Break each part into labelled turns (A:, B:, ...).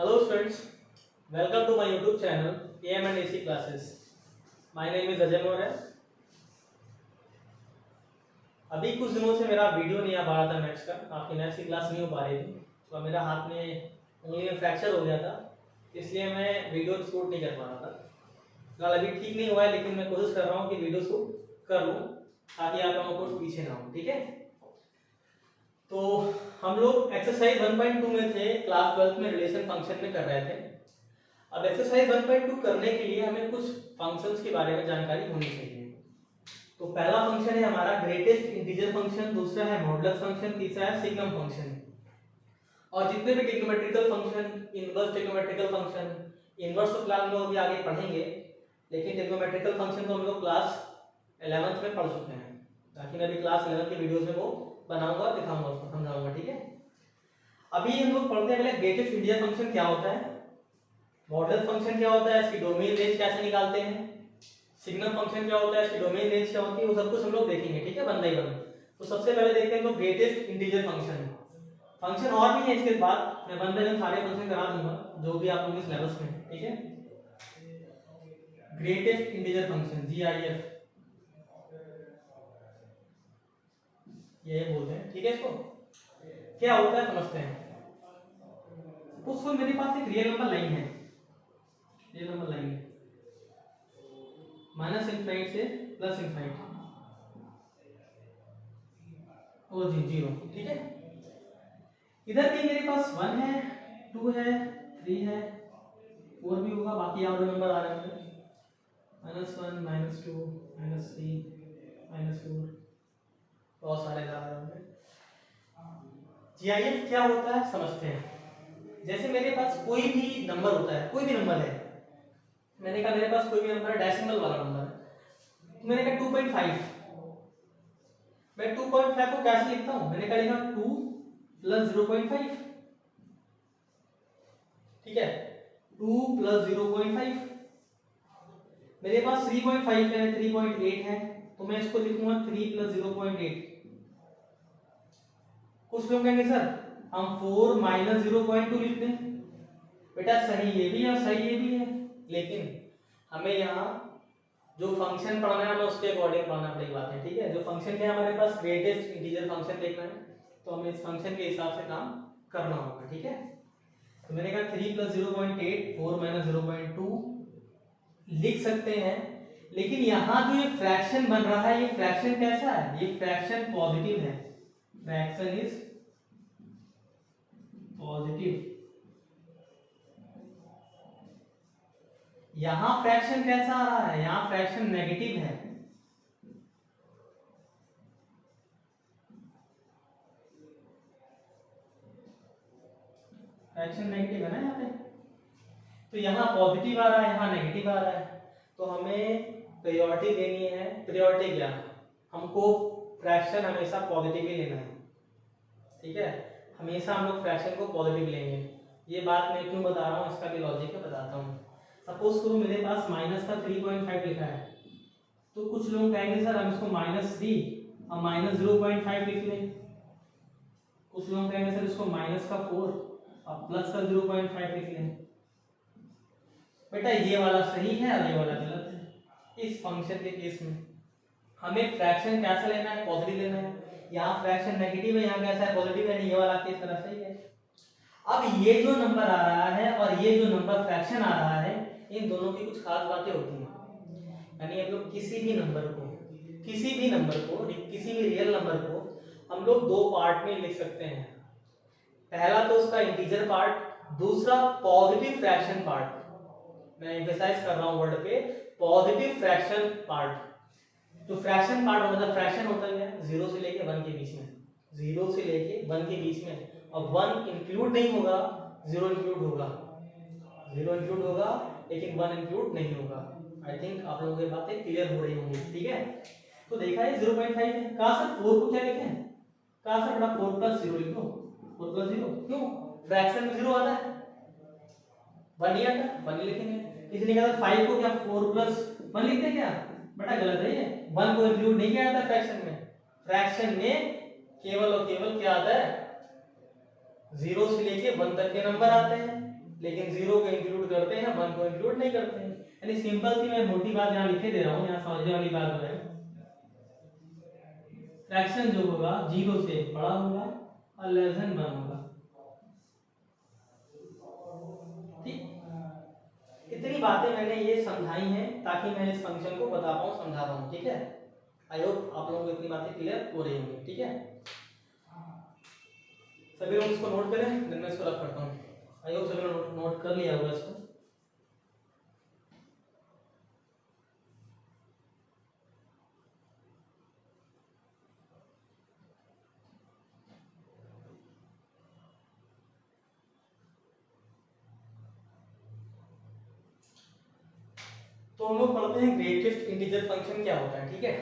A: Hello students, welcome to my YouTube channel AM and AC classes. My name is Ajay Maurya. अभी कुछ दिनों से मेरा video नहीं आ पा रहा था मैथ्स का, आपकी मैथ्स की क्लास नहीं हो पा रही थी, तो मेरा हाथ में उंगली में फ्रैक्चर हो गया था, इसलिए मैं वीडियो शूट नहीं कर पा रहा था। फिलहाल अभी ठीक नहीं हुआ है, लेकिन मैं कोशिश कर रहा हूँ कि वीडियो शूट कर लूँ ताकि आप लोगों को पीछे ना हो। ठीक है, तो हम लोग एक्सरसाइज 1.2 में थे, क्लास 12 में रिलेशन फंक्शन में कर रहे थे। अब एक्सरसाइज 1.2 करने के लिए हमें कुछ फंक्शंस के बारे में जानकारी होनी चाहिए। तो पहला फंक्शन है हमारा ग्रेटेस्ट इंटीजर फंक्शन, दूसरा है मॉडुलस फंक्शन, तीसरा है सिग्नम फंक्शन। और जितने भी trigonometrical function, inverse trigonometrical function, inverse तो क्लास में अभी आगे पढ़ेंगे, लेकिन ट्रिग्नोमेट्रिकल फंक्शन तो हम लोग क्लास 11th में पढ़ चुके हैं। ताकि मैं अभी क्लास 11 के वीडियोस में वो बनाऊंगा, दिखाऊंगा, उसको समझाऊंगा। ठीक है, अभी हम लोग पढ़ते हैं पहले ग्रेटेस्ट इंटीजर फंक्शन क्या होता है, मॉडुलस फंक्शन क्या होता है, इसकी डोमेन रेंज कैसे निकालते हैं, सिग्नम फंक्शन क्या होता है, इसकी डोमेन रेंज क्या होती है, वो सब कुछ हम लोग देखेंगे। ठीक है, वन बाय वन। तो सबसे पहले देखते हैं तो ग्रेटेस्ट इंटीजर फंक्शन। फंक्शन और भी है, इसके बाद मैं वन बाय वन सारे फंक्शन करा दूंगा जो भी आप लोगों के सिलेबस में है। ठीक है, ग्रेटेस्ट इंटीजर फंक्शन GIF ये बोलते हैं। ठीक है, इसको क्या होता है समझते हैं। उसको मेरे पास एक रियल नंबर लाइन है, real number line minus infinite से प्लस इनफाइनाइट और जीरो। ठीक है, इधर भी मेरे पास 1 है, 2 है, 3 है, 4 भी होगा, बाकी और नंबर आ रहे होंगे, -1 -2 -3 -4, बहुत सारे आ रहे होंगे। जीआईएफ क्या होता है समझते हैं। जैसे मेरे पास कोई भी नंबर होता है, कोई भी नंबर है, मैंने कहा मेरे पास कोई भी नंबर है, डेसिमल वाला नंबर है, तो मैंने कहा 2.5, मैं 2.5 को कैसे लिखता हूं, मैंने कहा लिखा 2 + 0.5। ठीक है, 2 + 0.5। मेरे पास 3.5 है, 3.8 है, तो मैं इसको लिखूंगा 3 + 0.8। कुछ लोग कहेंगे सर हम 4 - 0.2 लिख दें। बेटा सही ये भी है, सही ये भी है, लेकिन हमें यहाँ जो फंक्शन पढ़ना है हमें उसके अकॉर्डिंग पढ़ना पड़ेगी बातें। ठीक है, जो फंक्शन है हमारे पास ग्रेटेस्ट इंटीजर फंक्शन देखना है, तो हमें इस फंक्शन के हिसाब से काम करना होगा। ठीक है, तो मैंने कहा 3 + 0.8 4 - 0.2 लिख सकते हैं, लेकिन यहाँ जो ये फ्रैक्शन बन रहा है, ये फ्रैक्शन कैसा है, ये फ्रैक्शन पॉजिटिव है, फ्रैक्शन इज पॉजिटिव। यहाँ फ्रैक्शन कैसा आ रहा है, यहाँ फ्रैक्शन नेगेटिव है। फ्रैक्शन नेगेटिव है ना यहाँ पे, तो यहाँ पॉजिटिव आ रहा है, यहाँ नेगेटिव आ रहा है, तो हमें प्रायोरिटी देनी है। प्रायोरिटी क्या, हमको फ्रैक्शन हमेशा पॉजिटिव ही लेना है। ठीक है, हमेशा हम लोग फ्रैक्शन को पॉजिटिव लेंगे। ये बात मैं क्यों बता रहा हूँ, इसका भी लॉजिक है, बताता हूँ। सपोज करो मेरे पास माइनस का 3.5 लिखा है, तो कुछ लोग कहेंगे सर हम इसको -3 और -0.5 लिख लें। कुछ लोग कहेंगे सर इसको -4 और प्लस का 0.5 लिख लें। बेटा ये वाला सही है और ये वाला गलत है। इस फंक्शन के केस में हमें फ्रैक्शन कैसा लेना है, पॉजिटिव लेना है। यहाँ फ्रैक्शन नेगेटिव है, यहाँ कैसा है, पॉजिटिव है, नहीं ये वाला केस मेरा सही है। अब ये जो नंबर आ रहा है और ये जो नंबर फ्रैक्शन आ रहा है, इन दोनों की कुछ खास बातें होती हैं। यानी हम लोग किसी भी नंबर को किसी भी रियल नंबर को हम लोग दो पार्ट में लिख सकते हैं। पहला तो उसका इंटीजर पार्ट, दूसरा पॉजिटिव फ्रैक्शन पार्ट। मैं एम्फसाइज कर रहा हूं वर्ड पे, पॉजिटिव फ्रैक्शन पार्ट। जो फ्रैक्शन पार्ट मतलब फ्रैक्शन होता है 0 से लेके 1 के बीच में, 0 से लेके 1 के बीच में। अब 1 इंक्लूड नहीं होगा, 0 इंक्लूड होगा, 0 इंक्लूड होगा लेकिन 1 इंक्लूड नहीं होगा। आई थिंक आप लोगों की बातें क्लियर हो रही होंगी। ठीक है, तो देखा है 0.5 है, कहा सर 4 को क्या लिखें, कहा सर बड़ा 4 + 0 लिख दो, 4 + 0 क्यों, फ्रैक्शन में 0 आता है, 1 नहीं आता, 1 नहीं लिखेंगे। किसी ने कहा 5 को क्या 4 + 1 लिखते क्या, बड़ा गलत है ये, 1 को इंक्लूड नहीं किया जाता फ्रैक्शन में। फ्रैक्शन में केवल और केवल क्या आता है, 0 से लेके 1 तक के नंबर आते हैं। लेकिन 0 को इंक्लूड करते हैं, 1 को इंक्लूड नहीं करते हैं। यानी सिंपल सी मैं मोटी बात यहाँ लिखे दे रहा हूँ, यहाँ समझने वाली बात जो है, फ्रैक्शन जो होगा 0 से बड़ा होगा और लेस देन 1 होगा। ठीक, इतनी बातें मैंने ये समझाई हैं ताकि मैं इस फंक्शन को बता पाऊँ, समझा पाऊँ। ठीक है, आई होप आप लोगों को इतनी बातें क्लियर हो रही होंगी। ठीक है, सभी लोग इसको नोट करें, देन मैं इसको रख करता हूँ। आई होप सभी लोग नोट कर लिया होगा इसको। तो हम लोग पढ़ते हैं ग्रेटेस्ट इंटीजर फंक्शन क्या होता है। ठीक है,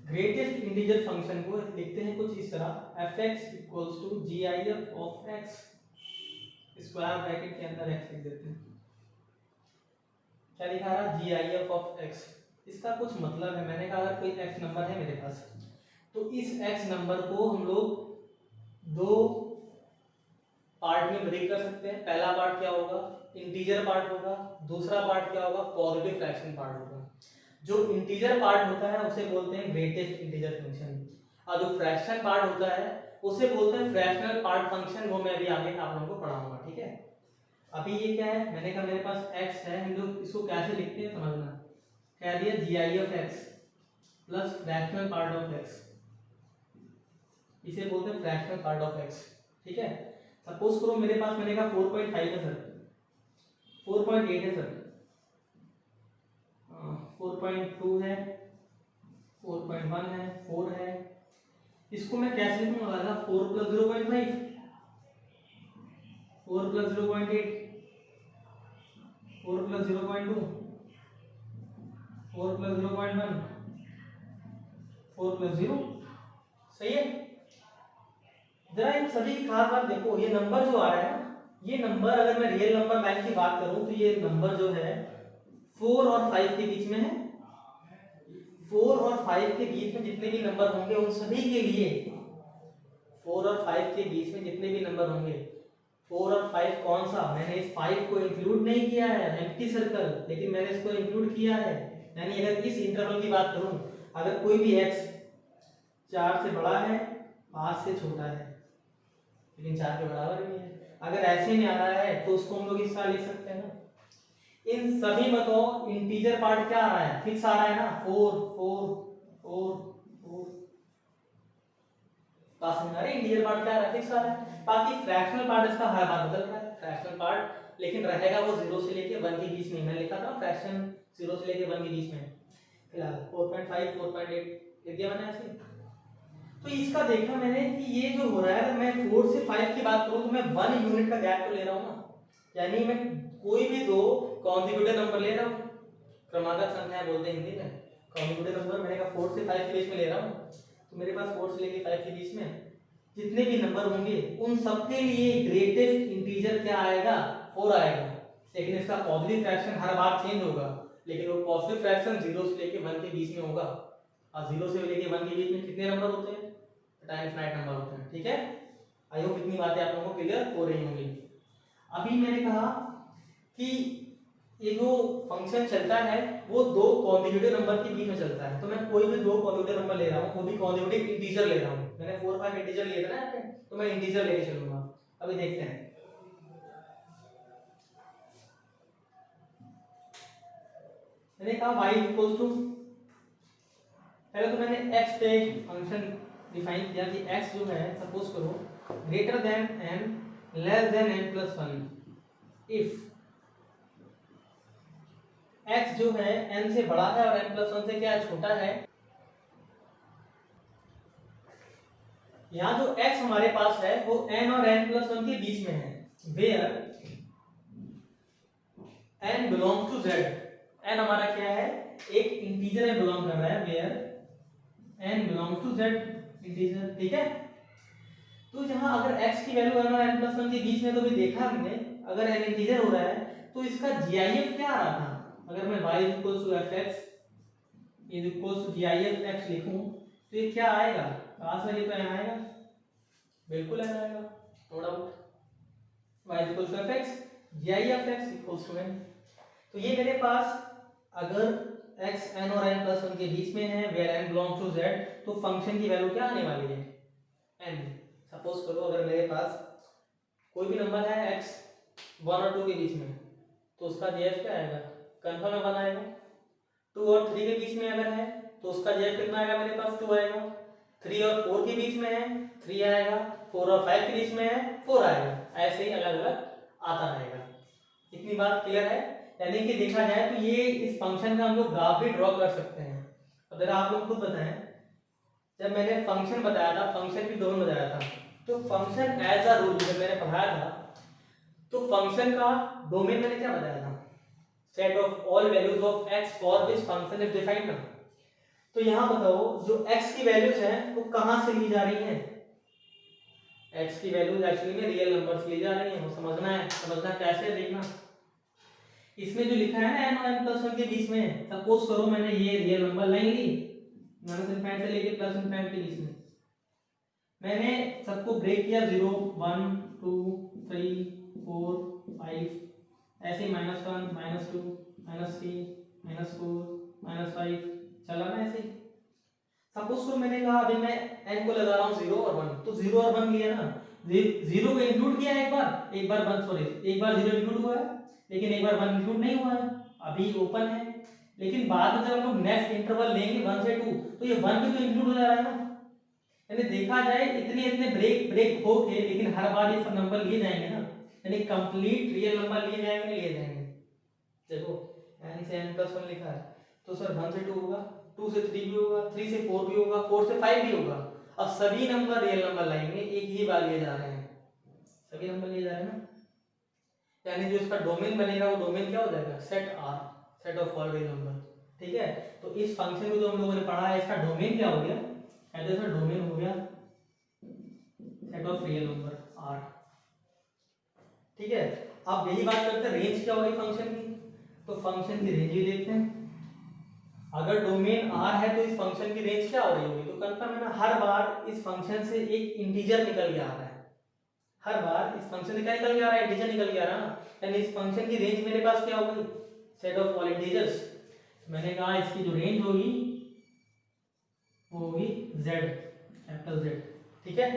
A: ग्रेटेस्ट इंटीजर फंक्शन को लिखते हैं कुछ इस तरह, fx equals to gif of x, square bracket के अंदर x लिख देते हैं। क्या लिखा रहा, gif ऑफ x। इसका कुछ मतलब है, मैंने कहा अगर कोई x नंबर है मेरे पास, तो इस x नंबर को हम लोग दो पार्ट में ब्रेक कर सकते हैं। पहला पार्ट क्या होगा, इंटीजर पार्ट होगा, दूसरा पार्ट क्या होगा, पॉजिटिव फ्रैक्शन पार्ट होगा। जो इंटीजर पार्ट होता है उसे बोलते हैं ग्रेटेस्ट इंटीजर फंक्शन, और जो फ्रैक्शन पार्ट होता है उसे बोलते हैं फ्रैक्शनल पार्ट फंक्शन। वो मैं अभी आगे आप लोगों को पढ़ाऊंगा। ठीक है, अभी ये क्या है, मैंने कहा मेरे पास x है, हम लोग इसको कैसे लिखते हैं समझना। कह दिया gif x plus fractional part of x, इसे बोलते हैं फ्रैक्शनल पार्ट ऑफ x। ठीक है, सपोज करो मेरे पास, मैंने कहा 4.5 है सर, 4.8 है सर, 4.2 है, 4.1 है, 4 है। इसको मैं कैसे लिखूंगा, लगा 4 plus 0.5, 4 plus 0.8, 4 plus 0.2, 4 plus 0.1, 4 plus 0। सही है। जरा इन सभी की खास बात देखो, ये नंबर जो आ रहा है ना, ये नंबर अगर मैं रियल नंबर लाइन की बात करूं तो ये नंबर जो है 4 और 5 के बीच में है। 4 और 5 के बीच में जितने भी नंबर होंगे उन सभी के लिए, 4 और 5 के बीच में जितने भी नंबर होंगे, 4 और 5 कौन सा, मैंने इस 5 को इंक्लूड नहीं किया है, एम्प्टी सर्कल, लेकिन मैंने इसको इंक्लूड किया है। यानी अगर इस इंटरवल की बात करूं, अगर कोई भी x 4 से बड़ा है, 5 से छोटा है, लेकिन 4 के बराबर नहीं है, अगर ऐसे में आ रहा है तो उसको हम लोग इस तरह लिख सकते हैं ना। इन सभी में तो इंटीजर पार्ट क्या आ रहा है, फिक्स आ रहा है ना, 4 4 4 4। बात समझ आ रही है, इंटीजर पार्ट क्या आ रहा है, फिक्स आ रहा है। बाकी फ्रैक्शनल पार्ट इसका हर बार बदल रहा है, फ्रैक्शनल पार्ट लेकिन रहेगा वो 0 से लेके 1 के बीच में। मैं लिखा था फ्रैक्शन 0 से लेके 1 के बीच में, फिलहाल 4.5 4.8 लिख दिया मैंने ऐसे। तो इसका देखा मैंने कि ये जो हो रहा है, अगर मैं 4 से 5 की बात करूं तो मैं 1 यूनिट का गैप तो ले रहा हूं ना, यानी मैं कोई भी दो कॉन्जिक्यूटिव नंबर ले रहा हूं, क्रमागत संख्या बोलते हैं हिंदी में। कॉन्जिक्यूटिव नंबर मैंने कहा 4 से 5 के बीच में ले रहा हूं, तो मेरे पास 4 से लेके 5 के बीच में जितने भी नंबर होंगे उन सबके लिए ग्रेटेस्ट इंटीजर क्या आएगा, 4 आएगा। लेकिन इसका पॉजिटिव फ्रैक्शन हर बार चेंज होगा, लेकिन वो पॉजिटिव फ्रैक्शन 0 से लेके 1 के बीच में होगा। और 0 से लेके 1 के बीच में कितने नंबर होते हैं, टाइम फाइनाइट नंबर होते हैं। ठीक है, आई होप इतनी बातें आप लोगों को क्लियर हो रही होंगी। अभी मैंने कहा कि ये जो फंक्शन चलता है वो दो कॉन्जिक्यूटिव नंबर के बीच में चलता है, तो मैं कोई भी दो कॉन्जिक्यूटिव नंबर ले रहा हूँ, वो भी कॉन्जिक्यूटिव इंटीजर ले रहा हूँ। मैंने 4 5 इंटीजर लिए थे ना यहाँ पे, तो मैं इंटीजर लेके चलूंगा। अभी देखते हैं, मैंने कहा y इक्वल्स टू, पहले तो मैंने x पे फंक्शन डिफाइन किया कि x जो है, सपोज करो greater than n less than n plus 1, if x जो है n से बड़ा है और n प्लस 1 से क्या छोटा है। यहाँ जो x हमारे पास है वो n और n प्लस 1 के बीच में है, where n belongs to z। n हमारा क्या है, एक इंटीजर में बिलोंग कर रहा है, where n belongs to z integer. ठीक है, तो यहाँ अगर x की वैल्यू n और n प्लस 1 के बीच में, तो भी देखा हमने अगर n इंटीजर हो रहा है तो इसका gif क्या आ रहा था, अगर मैं y equals to fx is equals to gif x लिखूं तो ये क्या आएगा, पास में ये तो n आएगा, बिल्कुल n आएगा, no doubt. y equals to fx G of x equals to n. तो ये मेरे पास अगर x n और n प्लस वन के बीच में है where n belongs to z, तो फंक्शन की वैल्यू क्या आने वाली है n। सपोज करो अगर मेरे पास कोई भी नंबर है x 1 और 2 के बीच में, तो उसका jf क्या आएगा, कंफर्म है 1 आएगा। 2 और 3 के बीच में अगर है तो उसका jf कितना आएगा मेरे पास 2 आएगा। 3 और 4 के बीच में है 3 आएगा। 4 और 5 के बीच में है 4 आएगा। ऐसे ही अलग अलग आता रहेगा। इतनी बात क्लियर है। यानी कि देखा जाए तो ये इस फंक्शन का हम लोग ग्राफ भी ड्रॉ कर सकते हैं। अगर आप लोग खुद बताएं, जब मैंने फंक्शन बताया था, फंक्शन की डोमेन बताया था, तो फंक्शन एज अ रूल जब मैंने पढ़ाया था तो फंक्शन का डोमेन मैंने क्या बताया था, set of all values of x for which function is defined ना। तो यहां बताओ जो x की वैल्यूज हैं वो कहां से ली जा रही हैं, x की वैल्यूज एक्चुअली में रियल नंबर्स ली जा रही हैं। वो समझना कैसे देखना। इसमें जो लिखा है ना n और n प्लस वन के बीच में, सपोज करो मैंने ये रियल नंबर लाइन ली माइनस इनफाइनाइट से लेके प्लस इनफाइनाइट के बीच में, मैंने सबको ब्रेक किया 0 1 2 3 4 5, ऐसे -1 -2 -3 -4 -5 चला ना ऐसे। सपोज करो मैंने कहा अभी मैं n को लगा रहा हूँ 0 और 1, तो 0 और 1 लिया ना, 0 को इंक्लूड किया एक बार 1 सॉरी एक बार 0 इंक्लूड हुआ है, लेकिन एक बार 1 इंक्लूड नहीं हुआ है, अभी ओपन है। लेकिन बाद में जब हम लोग नेक्स्ट इंटरवल लेंगे 1 से 2, तो ये 1 भी तो इंक्लूड हो जा रहा है ना। यानी देखा जाए इतने ब्रेक हो के, लेकिन हर बार ये सब नंबर लिए जाएंगे ना, यानी कंप्लीट रियल नंबर लिए जाएंगे। देखो n से n प्लस 1 लिखा है, तो सर 1 से 2 होगा, 2 से 3 भी होगा, 3 से 4 भी होगा, 4 से 5 भी होगा। अब सभी नंबर रियल नंबर लाइन में एक ही बार लिए जा रहे हैं, सभी नंबर लिए जा रहे हैं ना। यानी जो इसका डोमेन बनेगा वो डोमेन क्या हो जाएगा, set R, set of all real number. ठीक है, तो इस फंक्शन को जो हम लोगों ने पढ़ा है इसका डोमेन क्या हो गया, कहते हैं डोमेन हो गया set of real number R। ठीक है, अब यही बात करते हैं रेंज क्या होगी फंक्शन की। तो फंक्शन की रेंज ही देखते हैं। अगर डोमेन R है तो इस फंक्शन की रेंज क्या हो रही होगी, तो कंफर्म है ना, हर बार इस फंक्शन से एक इंटीजर निकल के आ रहा है। हर बार इस फंक्शन से क्या निकल के आ रहा है, इंटीजर निकल के आ रहा है ना। यानी इस फंक्शन की रेंज मेरे पास क्या होगी, सेट ऑफ ऑल इंटीजर्स। मैंने कहा इसकी जो रेंज होगी वो होगी z, कैपिटल Z। ठीक है,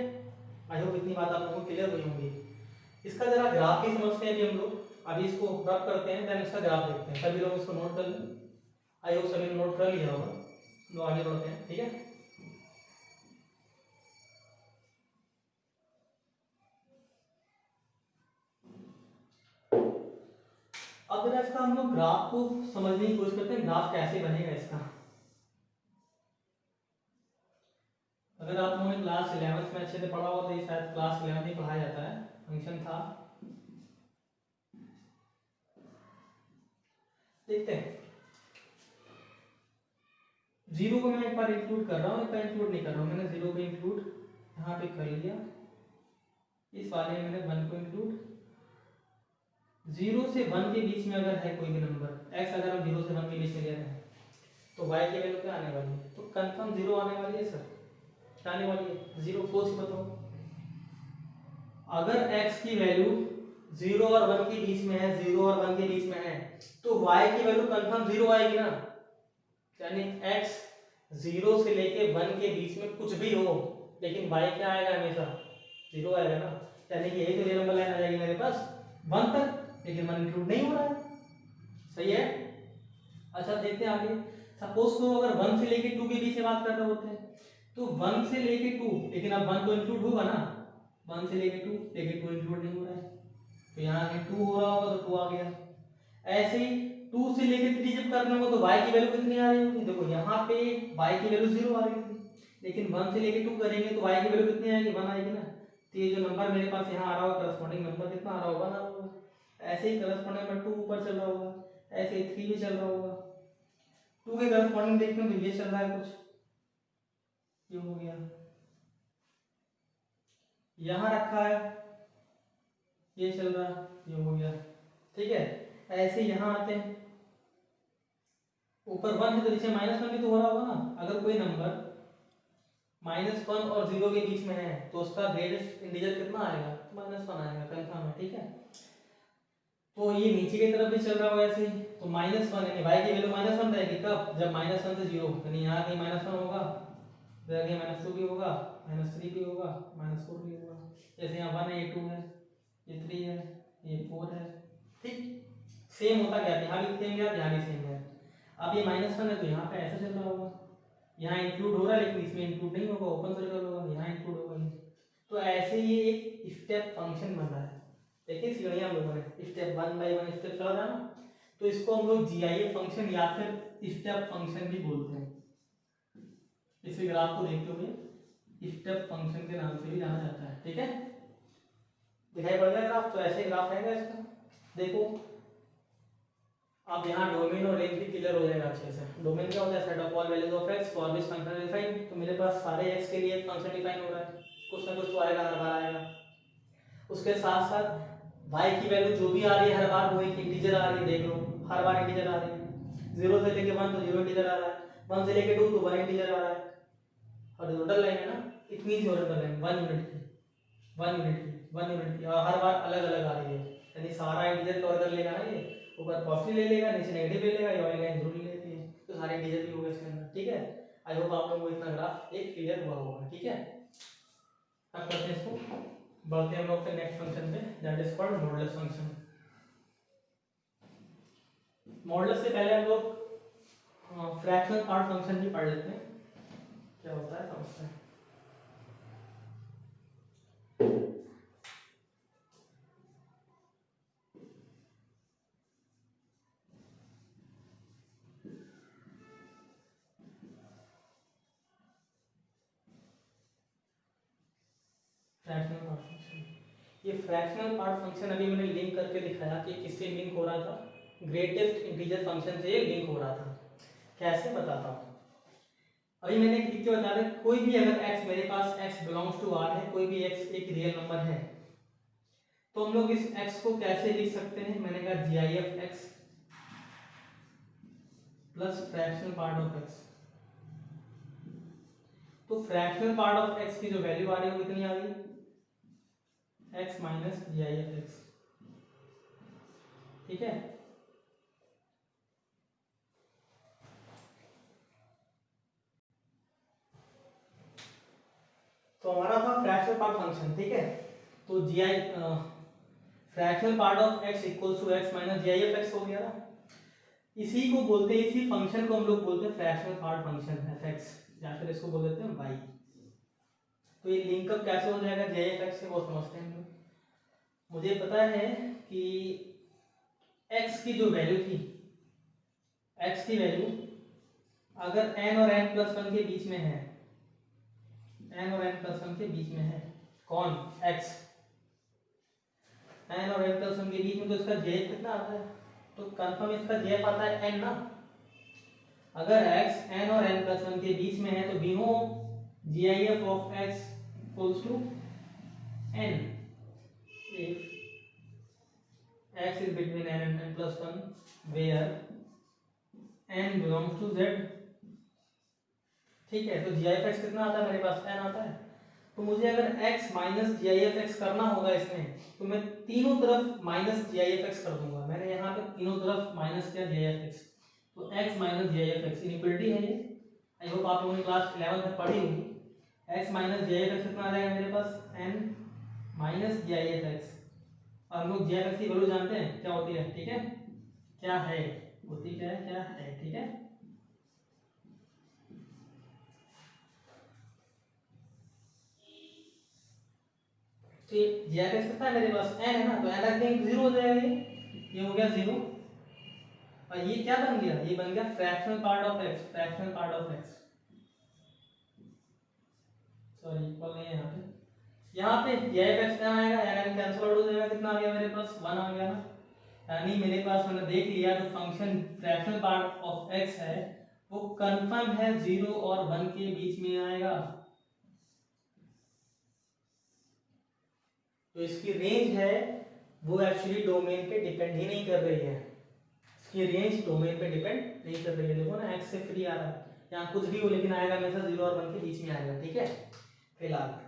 A: आई होप इतनी बात आप लोगों को क्लियर हुई होंगी। इसका जरा ग्राफ भी समझते हैं अभी हम लोग। अभी इसको रब करते हैं, देन इसका ग्राफ देखते हैं। सभी लोग इसको नोट कर लें। आई होप सभी ने नोट कर लिया होगा। लोग आगे बढ़ते हैं। ठीक है, अब जरा इसका हम लोग ग्राफ को समझने की कोशिश करते हैं, ग्राफ कैसे बनेगा इसका। अगर आप लोगों ने क्लास 11th में अच्छे से पढ़ा होगा तो ये शायद क्लास 11 में पढ़ाया जाता है, फंक्शन था। देखते हैं, जीरो को मैं एक बार इंक्लूड कर रहा हूँ, एक बार इंक्लूड नहीं कर रहा हूँ। मैंने जीरो को इंक्लूड यहाँ पे कर लिया, इस वाले में मैंने 1 को इंक्लूड। 0 से 1 के बीच में अगर है कोई भी नंबर x, अगर हम 0 से 1 के बीच में ले रहे हैं तो y की वैल्यू क्या आने वाली है, तो कंफर्म 0 आने वाली है सर। क्या आने वाली है, 0। सोच के बताओ, अगर x की वैल्यू 0 और 1 के बीच में है, 0 और 1 के बीच में है, तो y की वैल्यू कंफर्म 0 आएगी ना। यानी x 0 से लेके 1 के बीच में कुछ भी हो, लेकिन y क्या आएगा, हमेशा 0 आएगा ना। यानी कि यही तो रियल नंबर लाइन आ जाएगी मेरे पास 1 तक, लेकिन 1 इंक्लूड नहीं हो रहा है। सही है। अच्छा देखते हैं आगे। सपोज करो अगर 1 से लेके 2 के बीच में बात कर रहे होते हैं, तो 1 से लेके 2, लेकिन अब 1 तो इंक्लूड होगा ना, 1 से लेके 2, लेकिन 2 इंक्लूड नहीं हो रहा है, तो यहाँ से 2 हो रहा होगा तो 2 आ गया। ऐसे ही 2 से लेके 3 जब करना होगा तो y की वैल्यू कितनी आ रही होगी, देखो यहाँ पे y की वैल्यू 0 आ रही थी, लेकिन 1 से लेके 2 करेंगे तो y की वैल्यू कितनी आएगी, 1 आएगी ना। तो ये जो नंबर मेरे पास यहाँ आ रहा होगा, करस्पॉन्डिंग नंबर कितना आ रहा होगा, 1 आ रहा होगा। ऐसे ही करस्पॉन्डिंग नंबर 2 ऊपर चल रहा होगा, ऐसे ही 3 भी चल रहा होगा। 2 के करस्पॉन्डिंग देखते हैं तो ये चल रहा है कुछ, ये हो गया, यहाँ रखा है, ये चल रहा है, ये हो गया। ठीक है, ऐसे यहाँ आते हैं, ऊपर 1 है तो नीचे -1 भी तो हो रहा होगा ना। अगर कोई नंबर -1 और 0 के बीच में है तो उसका ग्रेटेस्ट इंटीजर कितना आएगा, -1 आएगा, कंफर्म है। ठीक है, तो ये नीचे की तरफ भी चल रहा होगा ऐसे ही, तो -1 यानी y की वैल्यू -1 रहेगी कब, जब -1 से 0, यानी यहाँ कहीं -1 होगा, इधर कहीं -2 भी होगा, -3 भी होगा, -4 भी होगा। जैसे यहाँ 1 है, ये 2 है, ये 3 है, ये 4 है, ठीक। सेम होता गया, यहाँ भी सेम गया, यहाँ भी सेम है। अब ये -1 है तो यहाँ पे ऐसा चल रहा होगा, यहाँ इंक्लूड हो रहा है लेकिन इसमें इंक्लूड नहीं होगा, ओपन सर्कल होगा, यहाँ इंक्लूड होगा ये। तो ऐसे ये एक स्टेप फंक्शन बन रहा है। देखिए सीढ़ियाँ हम लोगों ने स्टेप 1 बाय 1 स्टेप चला था ना, तो इसको हम लोग जीआईएफ फंक्शन या फिर स्टेप फंक्शन भी बोलते हैं। इस ग्राफ को देखते हुए स्टेप फंक्शन के नाम से भी जाना जाता है, ठीक है। दिखाई पड़ गया ग्राफ, तो ऐसे ग्राफ रहेगा इसका। देखो अब यहाँ डोमेन और रेंज भी क्लियर हो जाएगा अच्छे से। डोमेन क्या होता है, set of all values of x for which function define. तो मेरे पास सारे एक्स के लिए एक फंक्शन डिफाइन हो रहा है, कुछ ना कुछ तो आएगा, हर बार आएगा। उसके साथ साथ y की वैल्यू जो भी आ रही है हर बार वो एक इंटीजर आ रही है, देख लो हर बार इंटीजर आ रही है। 0 से लेके 1 तो 0 इंटीजर आ रहा है, 1 से लेके 2 तो 1 इंटीजर आ रहा है। हॉरिजॉन्टल लाइन है ना, इतनी सी हॉरिजॉन्टल लाइन 1 यूनिट की, 1 यूनिट की, 1 यूनिट की, और हर बार अलग अलग आ रही है, यानी सारा इंटीजर कवर कर लेगा ना ये। ऊपर पॉजिटिव ले लेगा, नीचे नेगेटिव ले लेगा, ये वाली लाइन जरूर ले लेती है, तो सारे इंटीजर भी हो गए इसके अंदर, ठीक है। आई होप आप लोगों को इतना ग्राफ एक क्लियर हुआ होगा, ठीक है। अब करते हैं इसको, बढ़ते हैं हम लोग फिर नेक्स्ट फंक्शन पे, that is called modulus function. Modulus से पहले हम लोग फ्रैक्शनल पार्ट फंक्शन भी पढ़ लेते हैं, क्या होता है समझते हैं। फ्रैक्शनल पार्ट फंक्शन, ये फ्रैक्शनल पार्ट फंक्शन अभी मैंने लिंक करके दिखाया कि किससे लिंक हो रहा था, ग्रेटेस्ट इंटीजर फंक्शन से ये लिंक हो रहा था। कैसे बताता हूँ, अभी मैंने लिख के बता दें, कोई भी अगर x, मेरे पास x बिलोंग्स टू r है, कोई भी x एक रियल नंबर है, तो हम लोग इस x को कैसे लिख सकते हैं। मैंने कहा GIF x plus fractional part of x। तो फ्रैक्शनल पार्ट ऑफ x की जो वैल्यू आ रही है वो कितनी आ रही है, x माइनस GIF x, ठीक है। तो हमारा था फ्रैक्शनल पार्ट फंक्शन, ठीक है। तो fractional part of x equals to x minus GIF x हो गया ना। इसी को बोलते हैं, इसी फंक्शन को हम लोग बोलते हैं फ्रैक्शनल पार्ट फंक्शन fx, या फिर इसको बोल देते हैं y। तो ये लिंकअप कैसे हो जाएगा GIF x से, वो समझते हैं हम लोग। मुझे पता है कि x की जो वैल्यू थी, x की वैल्यू अगर n और n+1 के बीच में है, n और n+1 के बीच में है, कौन, x, n और n+1 के बीच में, तो इसका j कितना आता है, तो कंफर्म इसका j आता है n ना। अगर x n और n+1 के बीच में है तो we know GIF of x equals to n if x is between n and n+1 where n belongs to z, ठीक है। तो GIF x कितना आता है मेरे पास, n आता है। तो मुझे अगर x माइनस GIF x करना होगा इसमें, तो मैं तीनों तरफ माइनस GIF x कर दूंगा। मैंने यहाँ पे तीनों तरफ माइनस किया GIF x, तो x minus GIF x inequality है ये। आई होप आप लोगों ने क्लास 11 में पढ़ी होगी। x माइनस GIF x कितना आ जाएगा मेरे पास, n माइनस GIF x, और हम लोग GIF x की वैल्यू जानते हैं क्या होती है, ठीक है, क्या है, होती क्या है, ठीक है। तो ये GIF x कितना है मेरे पास, n है ना, तो n रख देंगे 0 हो जाएगा, ये हो गया 0। और ये क्या बन गया, ये बन गया fractional part of x, fractional part of x, sorry equal नहीं है यहाँ पे GIF x क्या आएगा, n कैंसिल आउट हो जाएगा, कितना आ गया मेरे पास, 1 आ गया ना। यानी मेरे पास मैंने देख लिया जो function fractional part of x है वो कंफर्म है 0 और 1 के बीच में आएगा। तो इसकी रेंज है वो एक्चुअली डोमेन पे डिपेंड ही नहीं कर रही है, इसकी रेंज डोमेन पे डिपेंड नहीं कर रही है। देखो ना x से फ्री आ रहा है, यहाँ कुछ भी हो लेकिन आएगा हमेशा 0 और 1 के बीच में आएगा, ठीक है। फिलहाल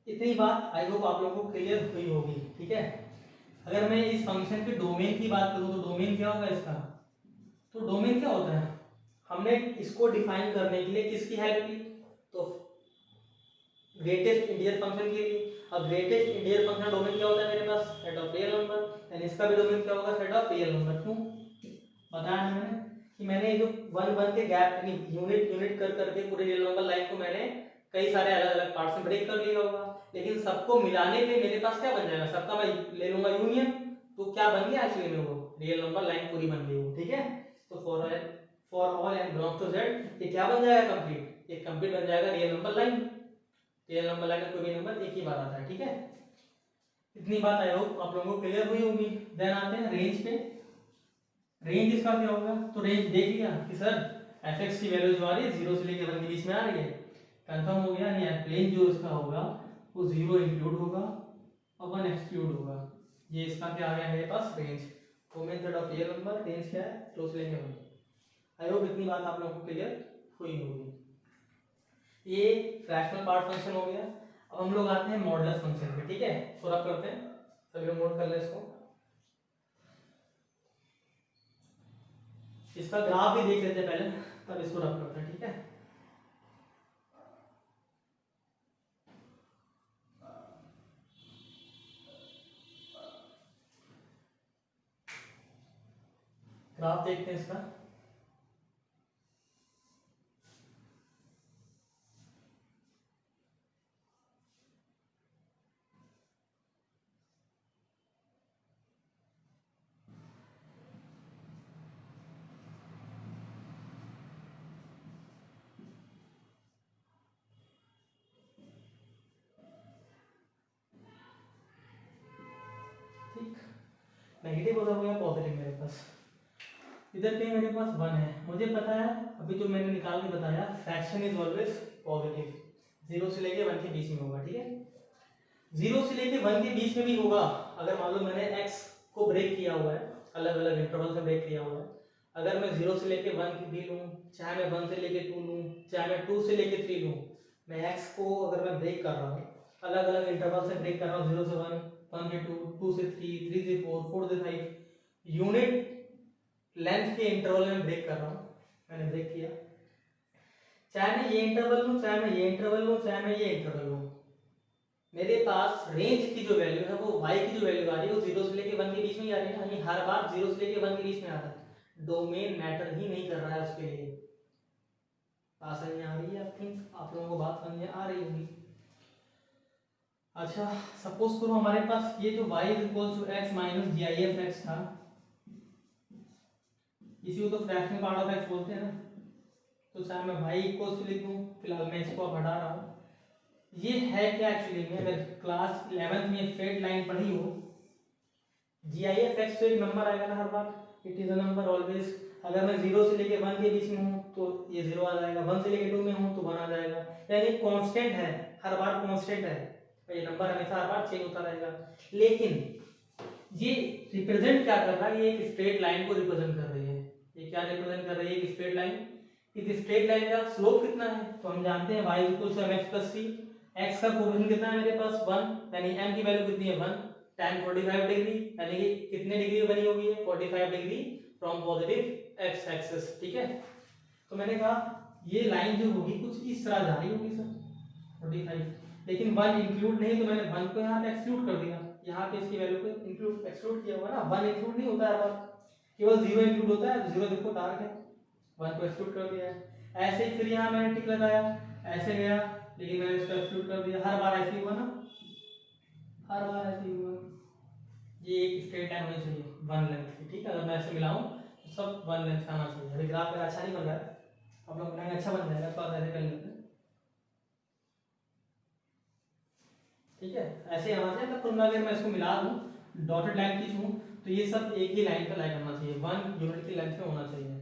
A: इतनी बात आई होप आप लोगों को क्लियर हुई होगी, ठीक है। अगर मैं इस फंक्शन के डोमेन की बात करूँ तो डोमेन क्या होगा इसका, तो डोमेन क्या होता है, हमने इसको डिफाइन करने के लिए किसकी हेल्प ली, तो ग्रेटेस्ट इंटीजर फंक्शन के लिए। अब ग्रेटेस्ट इंटीजर फंक्शन डोमेन क्या होता है मेरे पास, set of real number, and इसका भी डोमेन क्या होगा, सेट ऑफ रियल नंबर। क्यों बताया मैंने कि मैंने जो 1 1 के गैप यानी यूनिट यूनिट कर करके पूरे रियल नंबर लाइन को मैंने कई सारे अलग अलग पार्ट्स में ब्रेक कर लिया होगा, लेकिन सबको मिलाने पे मेरे पास क्या बन जाएगा, सबका मैं ले लूंगा यूनियन, तो क्या बन गया एक्चुअली में, वो रियल नंबर लाइन पूरी बन गई वो, ठीक है। तो for all n belongs to Z ये क्या बन जाएगा, कंप्लीट, ये कंप्लीट बन जाएगा real number line. Real number line में कोई भी नंबर एक ही बार आता है, ठीक है। इतनी बात आई होप आप लोगों को क्लियर हुई होगी। देन आते हैं रेंज पे। रेंज इसका क्या होगा, तो रेंज देख लिया कि सर fx की वैल्यू जो आ रही है 0 से लेकर 1 के बीच में आ रही है, कंफर्म हो गया। नहीं, रेंज जो इसका होगा वो 0 इंक्लूड होगा और 1 एक्सक्लूड होगा। ये इसका क्या आ गया मेरे पास, रेंज। तो method of real number, range क्या है, क्लोज से लेकर 1। आई होप इतनी बात आप लोगों को क्लियर हुई होगी। ये फ्रैक्शनल पार्ट फंक्शन हो गया। अब हम लोग आते हैं मॉडुलस फंक्शन पे, ठीक है। थोड़ा करते हैं, सभी लोग नोट कर ले इसको। इसका ग्राफ भी देख लेते हैं पहले, तब इसको रब करते हैं, ठीक है। ग्राफ देखते हैं इसका। ठीक, नेगेटिव होता हुआ पॉजिटिव मेरे पास, इधर पे मेरे पास 1 है। मुझे पता है अभी जो मैंने निकाल के बताया, फ्रैक्शन इज ऑलवेज पॉजिटिव, 0 से लेके 1 के बीच में होगा, ठीक है। 0 से लेके 1 के बीच में भी होगा अगर मान लो मैंने x को ब्रेक किया हुआ है, अलग अलग इंटरवल से ब्रेक किया हुआ है। अगर मैं 0 से लेके 1 की भी लूँ, चाहे मैं 1 से लेके 2 लूँ, चाहे मैं 2 से लेके 3 लूँ, मैं x को अगर मैं ब्रेक कर रहा हूँ, अलग अलग इंटरवल से ब्रेक कर रहा हूँ, 0 से 1, 1 से 2, 2 से 3, 3 से 4, 4 से 5, यूनिट लेंथ के इंटरवल में ब्रेक कर रहा हूँ, मैंने ब्रेक किया। चाहे मैं ये इंटरवल लूँ, चाहे मैं ये इंटरवल लूँ, चाहे मैं ये इंटरवल लूँ, मेरे पास रेंज की जो वैल्यू है वो y की जो वैल्यू आ रही है वो 0 से लेके 1 के बीच में ही आ रही है, यानी हर बार 0 से लेके 1 के बीच में आ रहा है। डोमेन मैटर ही नहीं कर रहा है उसके लिए। बात समझ में आ रही है? आई थिंक आप लोगों को बात समझ में आ रही होगी। अच्छा, सपोज करो हमारे पास ये जो y equals to x minus GIF(x) था, इसी को तो फ्रैक्शनल पार्ट ऑफ x बोलते हैं ना। तो चाहे मैं y इक्वल्स टू लिख दूं, फिलहाल मैं इसको अब हटा रहा हूँ। ये है क्या एक्चुअली में, अगर क्लास 11th में स्ट्रेट लाइन पढ़ी हो, GIF(x) तो एक नंबर आएगा ना हर बार, it is a number always. अगर मैं 0 से लेके 1 के बीच में हूँ तो ये 0 आ जाएगा, 1 से लेके 2 में हूँ तो 1 आ जाएगा, यानी कांस्टेंट है, हर बार कांस्टेंट है, ये नंबर हमेशा हर बार चेंज होता रहेगा। लेकिन ये रिप्रेजेंट क्या कर रहा है, ये एक स्ट्रेट लाइन को रिप्रेजेंट कर रही है। ये क्या रिप्रेजेंट कर रही है, एक स्ट्रेट लाइन। इस स्ट्रेट लाइन का स्लोप कितना है, तो हम जानते हैं y equals to mx plus c। x का कोएफिशिएंट कितना है मेरे पास 1, यानी m की वैल्यू कितनी है 1, tan 45 डिग्री, यानी कि कितने डिग्री बनी होगी है 45 degree from positive x axis, ठीक है। तो मैंने कहा ये लाइन जो होगी कुछ इस तरह जा रही होगी सर 45, लेकिन 1 इंक्लूड नहीं, तो मैंने 1 को यहाँ पे एक्सक्लूड कर दिया, यहाँ पे इसकी वैल्यू को इंक्लूड एक्सक्लूड किया हुआ ना, 1 इंक्लूड नहीं होता है, केवल 0 इंक्लूड होता है। 0 देखो डार्क है, 1 को एक्सक्लूड कर दिया है। ऐसे ही फिर यहाँ मैंने टिक लगाया, ऐसे गया, लेकिन मैंने इसको एक्सक्लूड कर दिया। हर बार ऐसे ही हुआ ना, हर बार ऐसे ही हुआ। ये एक स्ट्रेट लाइन होनी चाहिए 1 लेंथ की, ठीक है। अगर मैं ऐसे मिलाऊं तो सब 1 लेंथ का आना चाहिए। अभी ग्राफ मेरा अच्छा नहीं बन रहा है, आप लोग बनाएंगे अच्छा बन जाएगा, थोड़ा सा ऐसे कर लेते हैं, ठीक है। ऐसे आना चाहिए। तब तो अगर मैं इसको मिला दूं, डॉटेड लाइन खींचूं, तो ये सब एक ही लाइन का लाइन होना चाहिए, 1 यूनिट की लेंथ में होना चाहिए।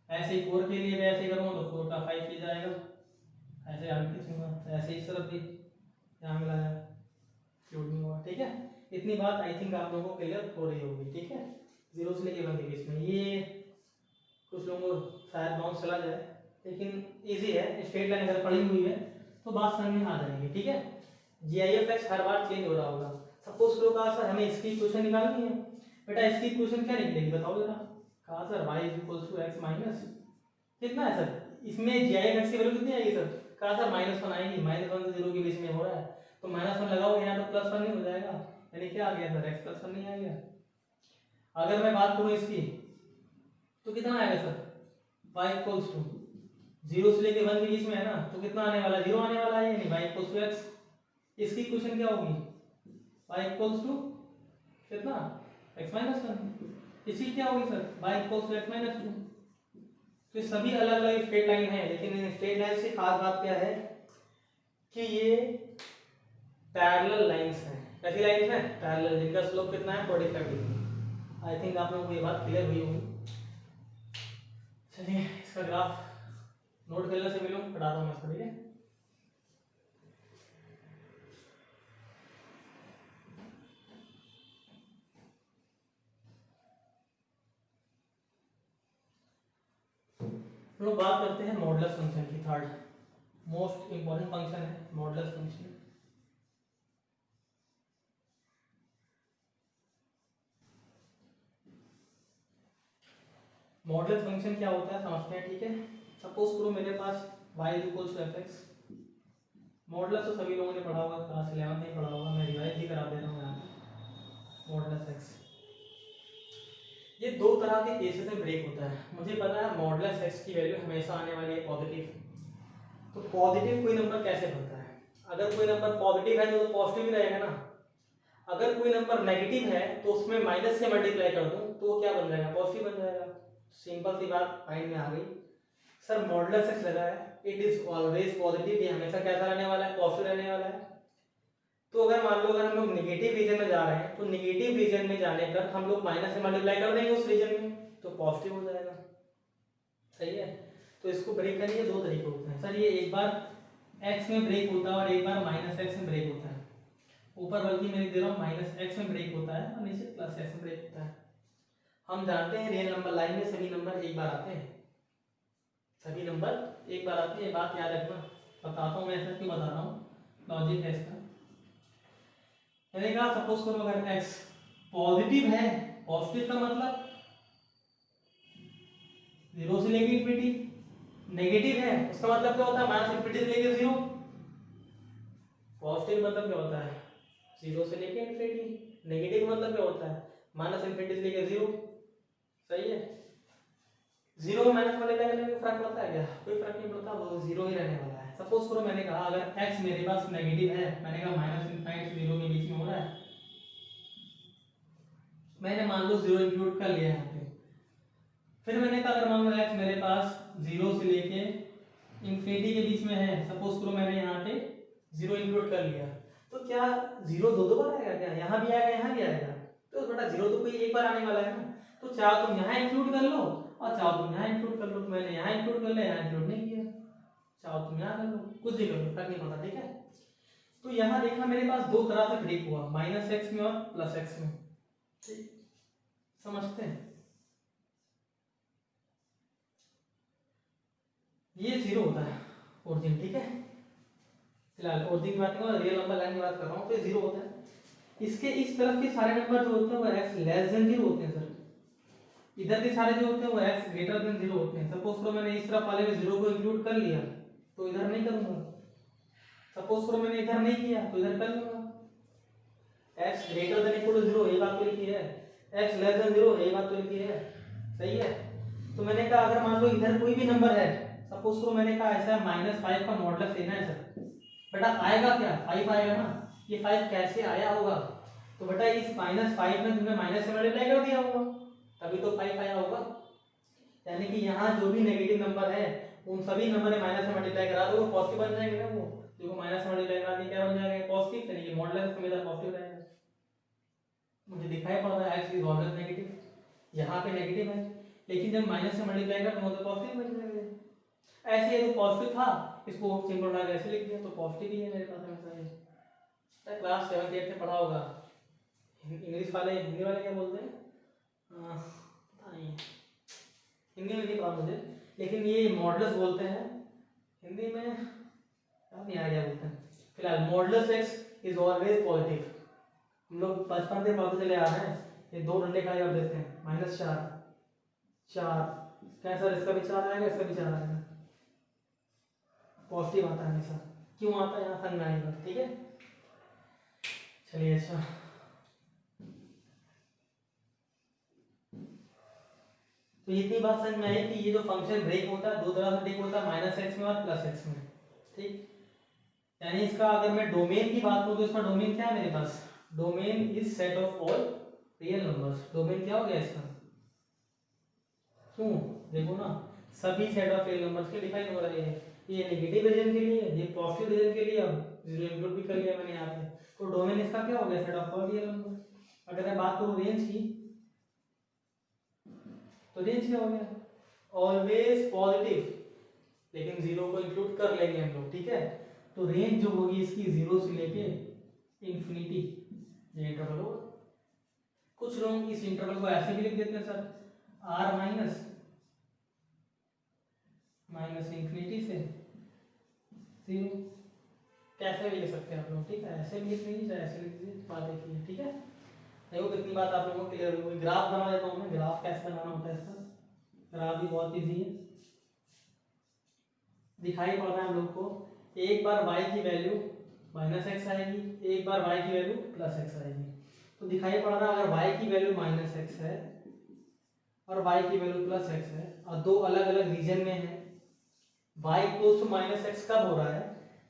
A: ऐसे ही 4 के लिए मैं ऐसे करूँगा तो 4 का 5 की जाएगा, ऐसे आगे खींचूंगा, ऐसे इस तरफ भी यहाँ मिलाया, फ्लूड नहीं हुआ, ठीक है। इतनी बात आई थिंक आप लोगों को क्लियर हो रही होगी, ठीक है। 0 से लेके 1 के बीच में ये कुछ लोगों को शायद बाउंस चला जाए, लेकिन इजी है। स्ट्रेट लाइन अगर पड़ी हुई है तो बात समझ में आ जाएगी, ठीक है। GIF(x) हर बार चेंज हो रहा होगा। सपोज करो कहा सर हमें इसकी इक्वेशन निकालनी है, बेटा इसकी इक्वेशन क्या निकलेगी बताओ जरा। कहा सर y = x माइनस कितना है सर, इसमें जी आई एक्स की वैल्यू कितनी आएगी सर। कहा सर -1 आएगी, -1 से 0 के बीच में हो रहा है तो -1 लगाओगे यहाँ तो +1 नहीं हो जाएगा, यानी क्या आ गया सर x + 1 नहीं आ गया। अगर मैं बात करूँ इसकी तो कितना आएगा सर, y = 0 से लेके 1 के बीच में है ना, तो कितना आने वाला है, 0 आने वाला है, यानी y = x। इसकी इक्वेशन क्या होगी, y = कितना x - 1। इसकी क्या होगी सर, y = x - 2। तो ये सभी अलग अलग स्ट्रेट लाइन है, लेकिन इन स्ट्रेट लाइन से खास बात क्या है कि ये पैरेलल लाइंस हैं। कैसी लाइंस हैं, पैरेलल, जिनका स्लोप कितना है 45 डिग्री। आई थिंक आप लोगों को ये बात क्लियर हुई होगी। चलिए इसका ग्राफ नोट करने से मिलूं, पढ़ाता हूँ मैं इसको, ठीक है। हम लोग बात करते हैं मॉडुलस फंक्शन की। थर्ड मोस्ट इंपॉर्टेंट फंक्शन है मॉडुलस फंक्शन। मॉडुलस फंक्शन क्या होता है समझते हैं, ठीक है। सपोज करो मेरे पास y = fx। मॉडुलस तो सभी लोगों ने पढ़ा होगा, क्लास 11 में पढ़ा होगा, मैं रिवाइज ही करा दे रहा हूँ यहाँ पे। मॉडुलस x ये दो तरह के केसेस में ब्रेक होता है। मुझे पता है मॉडुलस x की वैल्यू हमेशा आने वाली है पॉजिटिव। तो पॉजिटिव कोई नंबर कैसे बनता है, अगर कोई नंबर पॉजिटिव है तो पॉजिटिव ही रहेगा ना। अगर कोई नंबर नेगेटिव है तो उसमें माइनस से मल्टीप्लाई कर दूं तो वो क्या बन जाएगा, पॉजिटिव बन जाएगा। सिंपल सी बात माइंड में आ गई। सर मॉडुलस x लगा है, इट इज ऑलवेज पॉजिटिव, ये हमेशा कैसा रहने वाला है, पॉजिटिव रहने वाला है। तो अगर मान लो अगर हम लोग नेगेटिव रीजन में जा रहे हैं तो नेगेटिव रीजन में जाने पर हम लोग माइनस से मल्टीप्लाई कर देंगे उस रीजन में तो पॉजिटिव हो जाएगा, सही है। तो इसको ब्रेक करने के दो तरीके होते हैं सर, ये एक बार x में ब्रेक होता है और एक बार -x में ब्रेक होता है। ऊपर बल्कि मैं लिख दे रहा हूँ -x में ब्रेक होता है और नीचे +x में ब्रेक होता है। हम जानते हैं रियल नंबर लाइन में सभी नंबर एक बार आते हैं, सभी नंबर एक बार आते हैं, बात याद रखना। बताता हूँ मैं ऐसा क्यों बता रहा हूँ, लॉजिक है इसका। मैंने कहा सपोज करो अगर x पॉजिटिव है, पॉजिटिव का मतलब 0 से लेके इंफिनिटी, नेगेटिव है उसका मतलब क्या होता है -∞ से लेके 0, पॉजिटिव मतलब क्या होता है 0 से लेके इंफिनिटी, नेगेटिव मतलब क्या होता है -∞ से लेके 0, सही है। 0 में माइनस मल्टीप्लाई करने में फर्क पड़ता है क्या, कोई फर्क नहीं पड़ता, वो 0 ही रहने वाला है। सपोज करो मैंने कहा अगर x मेरे पास नेगेटिव है, मैंने कहा -∞ से 0 के बीच में हो रहा है, मैंने मान लो 0 इंक्लूड कर लिया यहाँ पे। फिर मैंने कहा अगर मान लो x मेरे पास 0 से लेके इंफिनिटी के बीच में है, सपोज करो मैंने यहाँ पे 0 इंक्लूड कर लिया, तो क्या 0 दो बार आएगा क्या, यहाँ भी आएगा यहाँ भी आएगा, तो बेटा 0 तो कोई एक बार आने वाला है ना। तो चाहे तुम यहाँ इंक्लूड कर लो और चाहो तुम यहाँ इंक्लूड कर लो, तो मैंने यहाँ इंक्लूड कर लिया, यहाँ इंक्लूड नहीं किया, चाहो तुम यहाँ कर लो, कुछ भी कर लो, फर्क नहीं पड़ता, ठीक है। तो यहाँ देखना मेरे पास दो तरह से ब्रेक हुआ, -x में और +x में, ठीक समझते हैं। ये 0 होता है ओरिजिन, ठीक है। फिलहाल ओरिजिन की बात नहीं कर रहा, रियल नंबर लाइन की बात कर रहा हूँ, तो 0 होता है। इसके इस तरफ के सारे नंबर जो होते हैं वो x <0 होते हैं सर, इधर के सारे जो होते हैं वो x <0 होते हैं। सपोज करो मैंने इस तरफ वाले में 0 को इंक्लूड कर लिया तो इधर नहीं करूंगा, सपोज करो मैंने इधर नहीं किया तो इधर कर लूंगा। x > 0 ये बात तो लिखी है, x < 0 ये बात तो लिखी है, सही है। तो मैंने कहा अगर मान लो इधर कोई भी नंबर है, सपोज करो मैंने कहा ऐसा -5 का मॉडुलस लेना है सर, बेटा आएगा क्या 5 आएगा ना, ये 5 कैसे आया होगा, तो बेटा इस -5 में तुमने माइनस से मल्टीप्लाई कर दिया होगा तभी तो 5 आया होगा। यानी कि यहाँ जो भी नेगेटिव नंबर है उन सभी नंबर में माइनस से मल्टीप्लाई करा दो पॉजिटिव बन जाएंगे ना, वो देखो माइनस से मल्टीप्लाई करा दिया क्या बन जाएगा पॉजिटिव, यानी कि मॉडुलस हमेशा पॉजिटिव रहेगा। मुझे दिखाई पड़ रहा है x इज ऑलवेज नेगेटिव, यहाँ पे नेगेटिव है लेकिन जब माइनस से मल्टीप्लाई कर दूंगा तो पॉजिटिव बन जाएगा। ऐसे ये तो पॉजिटिव था, इसको सिंपल उठा के ऐसे लिख दिया तो पॉजिटिव ही है मेरे पास हमेशा ये। क्लास 7th 8th में पढ़ा होगा, इंग्लिश वाले हिंदी वाले क्या बोलते हैं पता नहीं, हिंदी में नहीं पता मुझे, लेकिन ये मॉडुलस बोलते हैं हिंदी में, याद नहीं आ गया बोलते हैं। फिलहाल modulus x is always positive, हम लोग बचपन से पढ़ते चले आ रहे हैं, ये दो डंडे खड़े कर देते हैं, -4 4 क्या सर, इसका भी 4 आएगा, इसका भी 4 आएगा, पॉजिटिव आता है हमेशा। क्यों आता है यहाँ समझ में आएगा, ठीक है। चलिए अच्छा, तो इतनी बात समझ में आई कि ये जो फंक्शन ब्रेक होता है दो तरह से ब्रेक होता है, -x में और +x में, ठीक। यानी इसका अगर मैं डोमेन की बात करूँ तो इसका डोमेन क्या है मेरे पास, domain is set of all real numbers. Domain क्या हो गया इसका, क्यों देखो ना, सभी सेट ऑफ रियल नंबर्स के डिफाइन हो रहे हैं। ये नेगेटिव रीजन के लिए, ये पॉजिटिव रीजन के लिए, अब जीरो इंक्लूड भी कर लिया मैंने यहाँ पे, तो डोमेन इसका क्या हो गया, set of all real number. अगर मैं बात करूँ रेंज की, तो रेंज क्या हो गया, ऑलवेज पॉजिटिव, लेकिन जीरो को इंक्लूड कर लेंगे हम लोग, ठीक है। तो रेंज जो होगी इसकी 0 से लेके इंफिनिटी, ये इंटरवल होगा। कुछ लोग इस इंटरवल को ऐसे भी लिख देते हैं सर, r माइनस इंफिनिटी से 0, कैसे भी लिख सकते हैं आप लोग, ठीक है। ऐसे भी लिख लीजिए, ऐसे लिख लीजिए, बात एक ही है, ठीक है। देखो कितनी बात आप लोगों को क्लियर हुई। ग्राफ बना देता हूँ मैं, ग्राफ कैसे बनाना होता है इसका, ग्राफ भी बहुत इजी है, दिखाई पड़ रहा है हम लोग को। एक बार y की वैल्यू -x आएगी, एक बार y की वैल्यू +x आएगी। तो दिखाई पड़ रहा है अगर y की वैल्यू -x है और y की वैल्यू +x है और दो अलग अलग रीजन में है, y इक्वल्स टू -x कब हो रहा है,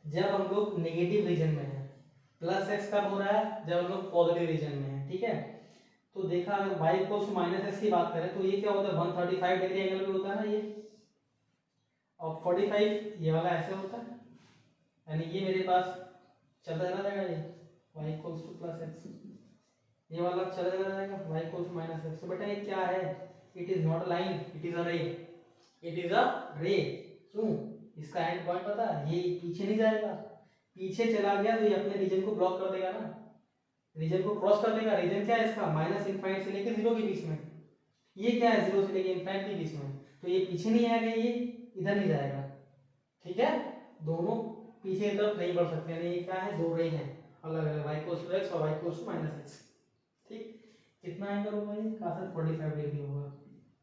A: जब हम लोग नेगेटिव रीजन में है, +x कब हो रहा है, जब हम लोग पॉजिटिव रीजन में है, ठीक है। तो देखा अगर y इक्वल्स टू -x की बात करें तो ये क्या होता है, 135 डिग्री एंगल पे होता है ना ये, और 45 ये वाला ऐसे होता है, यानी ये मेरे पास चलता चला जाएगा, ये y इक्वल्स टू +x, ये वाला चला चला जाएगा y इक्वल्स टू -x। तो बेटा ये क्या है, it is not a line, it is अ रे, इट इज अ रे। क्यों, इसका एंड पॉइंट पता है, ये पीछे नहीं जाएगा, पीछे चला गया तो ये अपने रीजन को ब्लॉक कर देगा ना, रीजन को क्रॉस कर देगा। रीजन क्या है इसका, -∞ से लेकर 0 के बीच में, ये क्या है 0 से लेकर ∞ के बीच में, तो ये पीछे नहीं आएगा, ये इधर नहीं जाएगा, ठीक है। दोनों पीछे की तरफ नहीं बढ़ सकते, यानी ये क्या है, दो रे हैं अलग अलग, y इक्वल्स टू x और y इक्वल्स टू -x, ठीक। कितना एंगल होगा ये, कहाँ से 45 डिग्री होगा,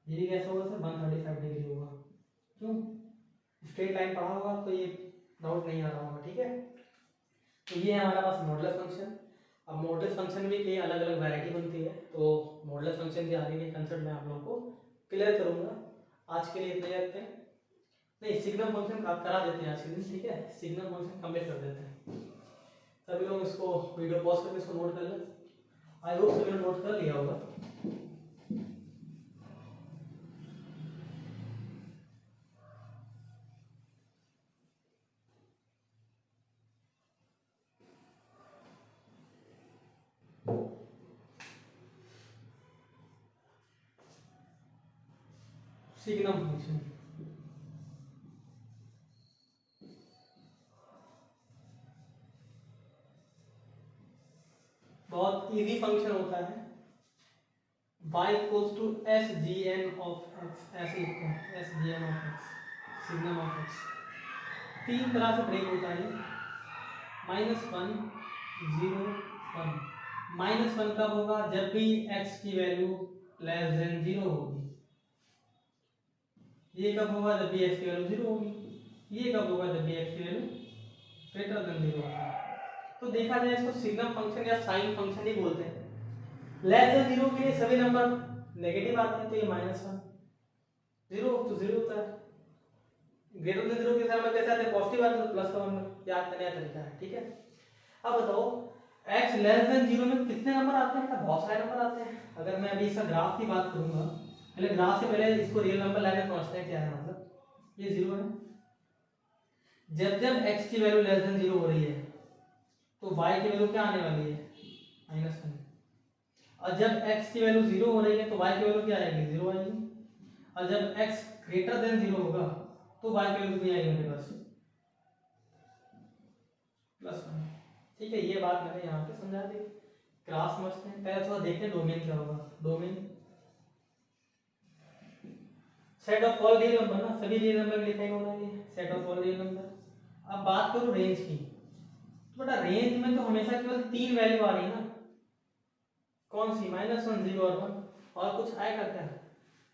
A: ये भी कैसा होगा सर, 135 डिग्री होगा। क्यों, स्ट्रेट लाइन पढ़ा होगा तो ये डाउट नहीं आ रहा होगा, ठीक है। तो ये है हमारे पास मॉडुलस फंक्शन। अब मॉडुलस फंक्शन में कई अलग अलग वैरायटी बनती है, तो मॉडुलस फंक्शन के आगे के कंसेप्ट मैं आप लोगों को क्लियर करूंगा। आज के लिए इतना ही रखते हैं, नहीं सिग्नम फंक्शन करा देते हैं आज के दिन, ठीक है, सिग्नम फंक्शन कंप्लीट कर देते हैं। सभी लोग इसको वीडियो पॉज करके इसको नोट कर लें, आई होप सभी लोग नोट कर लिया होगा। सिग्नम फंक्शन बहुत इजी फंक्शन होता है, y equals to SGN of x, ऐसे लिखते हैं SGN of x, signum of x। तीन तरह से ब्रेक होता है, -1 0 1। -1 कब होगा, जब भी x की वैल्यू <0 होगी। ये कब होगा, जब भी x की वैल्यू 0 होगी। ये कब होगा, जब भी x की वैल्यू > 0 होगी। तो देखा जाए इसको सिग्नम फंक्शन या साइन फंक्शन ही बोलते हैं। <0 के लिए सभी नंबर नेगेटिव आते हैं, तो ये -1, 0 तो 0 होता है, >0 के साथ में कैसे आते हैं, पॉजिटिव आते हैं, तो प्लस का वन याद करने का तरीका है, ठीक है। अब बताओ x <0 में कितने नंबर आते हैं, बहुत सारे नंबर आते हैं। अगर मैं अभी इसका ग्राफ की बात करूंगा, पहले ग्राफ से पहले इसको रियल नंबर लाने समझते हैं क्या है, मतलब ये 0 है, जब जब x की वैल्यू <0 हो रही है तो y की वैल्यू क्या आने वाली है, -1, और जब x की वैल्यू 0 हो रही है तो y की वैल्यू क्या आएगी, 0 आएगी, और जब x > 0 होगा तो y की वैल्यू कितनी आएगी मेरे पास, +1, ठीक है। ये बात मैंने यहाँ पे समझा दी। ग्राफ समझते हैं, पहले थोड़ा देखते हैं डोमेन क्या होगा। Domain set of all real number ना, सभी रियल नंबर लिखा होना है, set of all real number. अब बात करूँ रेंज की, तो बेटा रेंज में तो हमेशा केवल 3 वैल्यू आ रही है ना, कौन सी -1 0 और 1, और कुछ आएगा क्या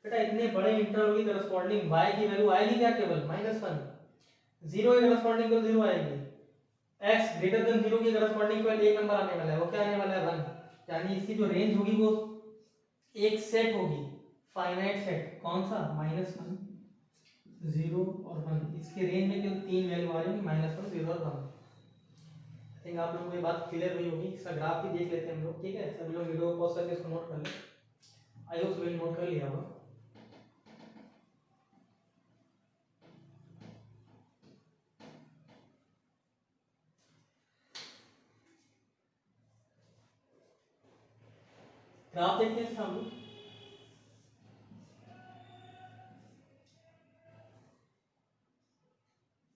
A: बेटा? इतने बड़े इंटरवल की करस्पॉन्डिंग y की वैल्यू आएगी क्या? केवल -1। 0 के करस्पॉन्डिंग तो 0 आएगी, x ग्रेटर देन 0 की करस्पॉन्डिंग केवल एक नंबर आने वाला है, वो क्या आने वाला है? 1। यानी इसकी जो रेंज होगी वो एक सेट होगी, फाइनाइट सेट। कौन सा? -1 0 और 1। इसके रेंज में केवल 3 वैल्यू आ रही है, -1 0 और 1। आई थिंक आप लोगों को ये बात क्लियर हुई होगी। इसका ग्राफ भी देख लेते हैं हम लोग, ठीक है? सभी लोग वीडियो को पॉज करके इसको नोट कर ले। आई होप सभी नोट कर लिया होगा। ग्राफ देखते हैं हम लोग।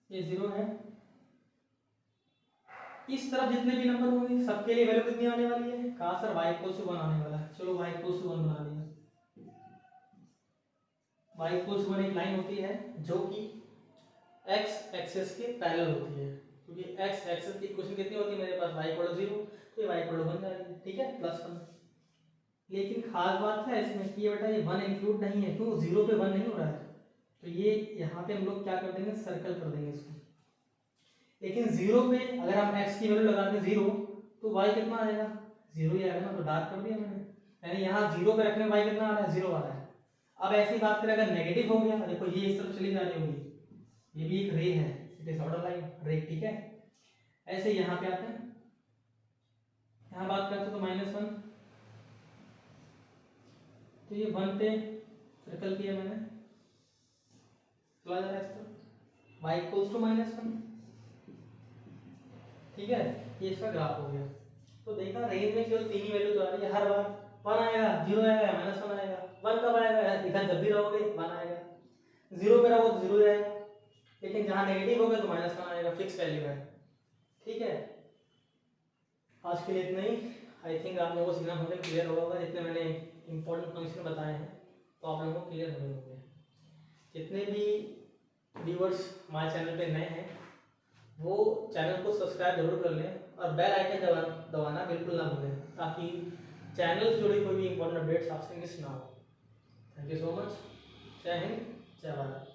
A: ये 0 है, इस तरफ जितने भी नंबर होंगे सबके लिए वैल्यू कितनी आने वाली है? कहा सर y इक्वल टू 1 आने वाला है। चलो y इक्वल टू 1 बना लिया। y इक्वल टू 1 एक लाइन होती है जो कि x एक्सिस के पैरेलल होती है, क्योंकि x एक्सिस की इक्वेशन कितनी होती है मेरे पास? y इक्वल टू 0, तो ये y इक्वल टू 1 जाएगी, ठीक है? +1। लेकिन खास बात क्या है इसमें कि बेटा ये 1 इंक्लूड नहीं है, क्यों? 0 पे 1 नहीं हो रहा है, तो ये यहाँ पे हम लोग क्या कर देंगे? सर्कल कर देंगे इसको। लेकिन 0 पे अगर हम x की वैल्यू लगा दें 0, तो y कितना आएगा? 0 ही आएगा ना, तो डार्क कर दिया मैंने। यानी यहाँ 0 पे रखने y कितना आ रहा है? 0 आ रहा है। अब ऐसी बात करें अगर नेगेटिव हो गया, देखो ये इस तरफ चली जा रही होगी, ये भी एक रे है, इट इज ऑर्डर लाइन रे, ठीक है? ऐसे यहाँ पे आते हैं, यहाँ बात करते तो -1, तो ये 1 पे सर्कल किया मैंने, चला जा रहा है इस तरफ, y इक्वल्स टू -1, ठीक है? ये इसका ग्राफ हो गया। तो देखा रेंज में केवल 3 ही वैल्यू तो आ रही है, हर बार 1 आएगा, 0 आएगा, -1 आएगा। 1 कब आएगा? इधर जब भी रहोगे 1 आएगा, 0 पे रहोगे तो 0 रहेगा, लेकिन जहां नेगेटिव होगा तो -1 आएगा, फिक्स वैल्यू है, ठीक है? आज के लिए इतना ही। आई थिंक आप लोगों को सीखना फंक्शन क्लियर होगा, जितने मैंने इंपॉर्टेंट फंक्शन बताए हैं तो आप लोगों को क्लियर हो गए होंगे। जितने भी व्यूअर्स हमारे चैनल पे नए हैं वो चैनल को सब्सक्राइब जरूर कर लें और बेल आइकन दबाना बिल्कुल ना भूलें, ताकि चैनल से जुड़ी कोई भी इंपॉर्टेंट अपडेट्स आपसे मिस ना हो। Thank you so much. जय हिंद, जय भारत।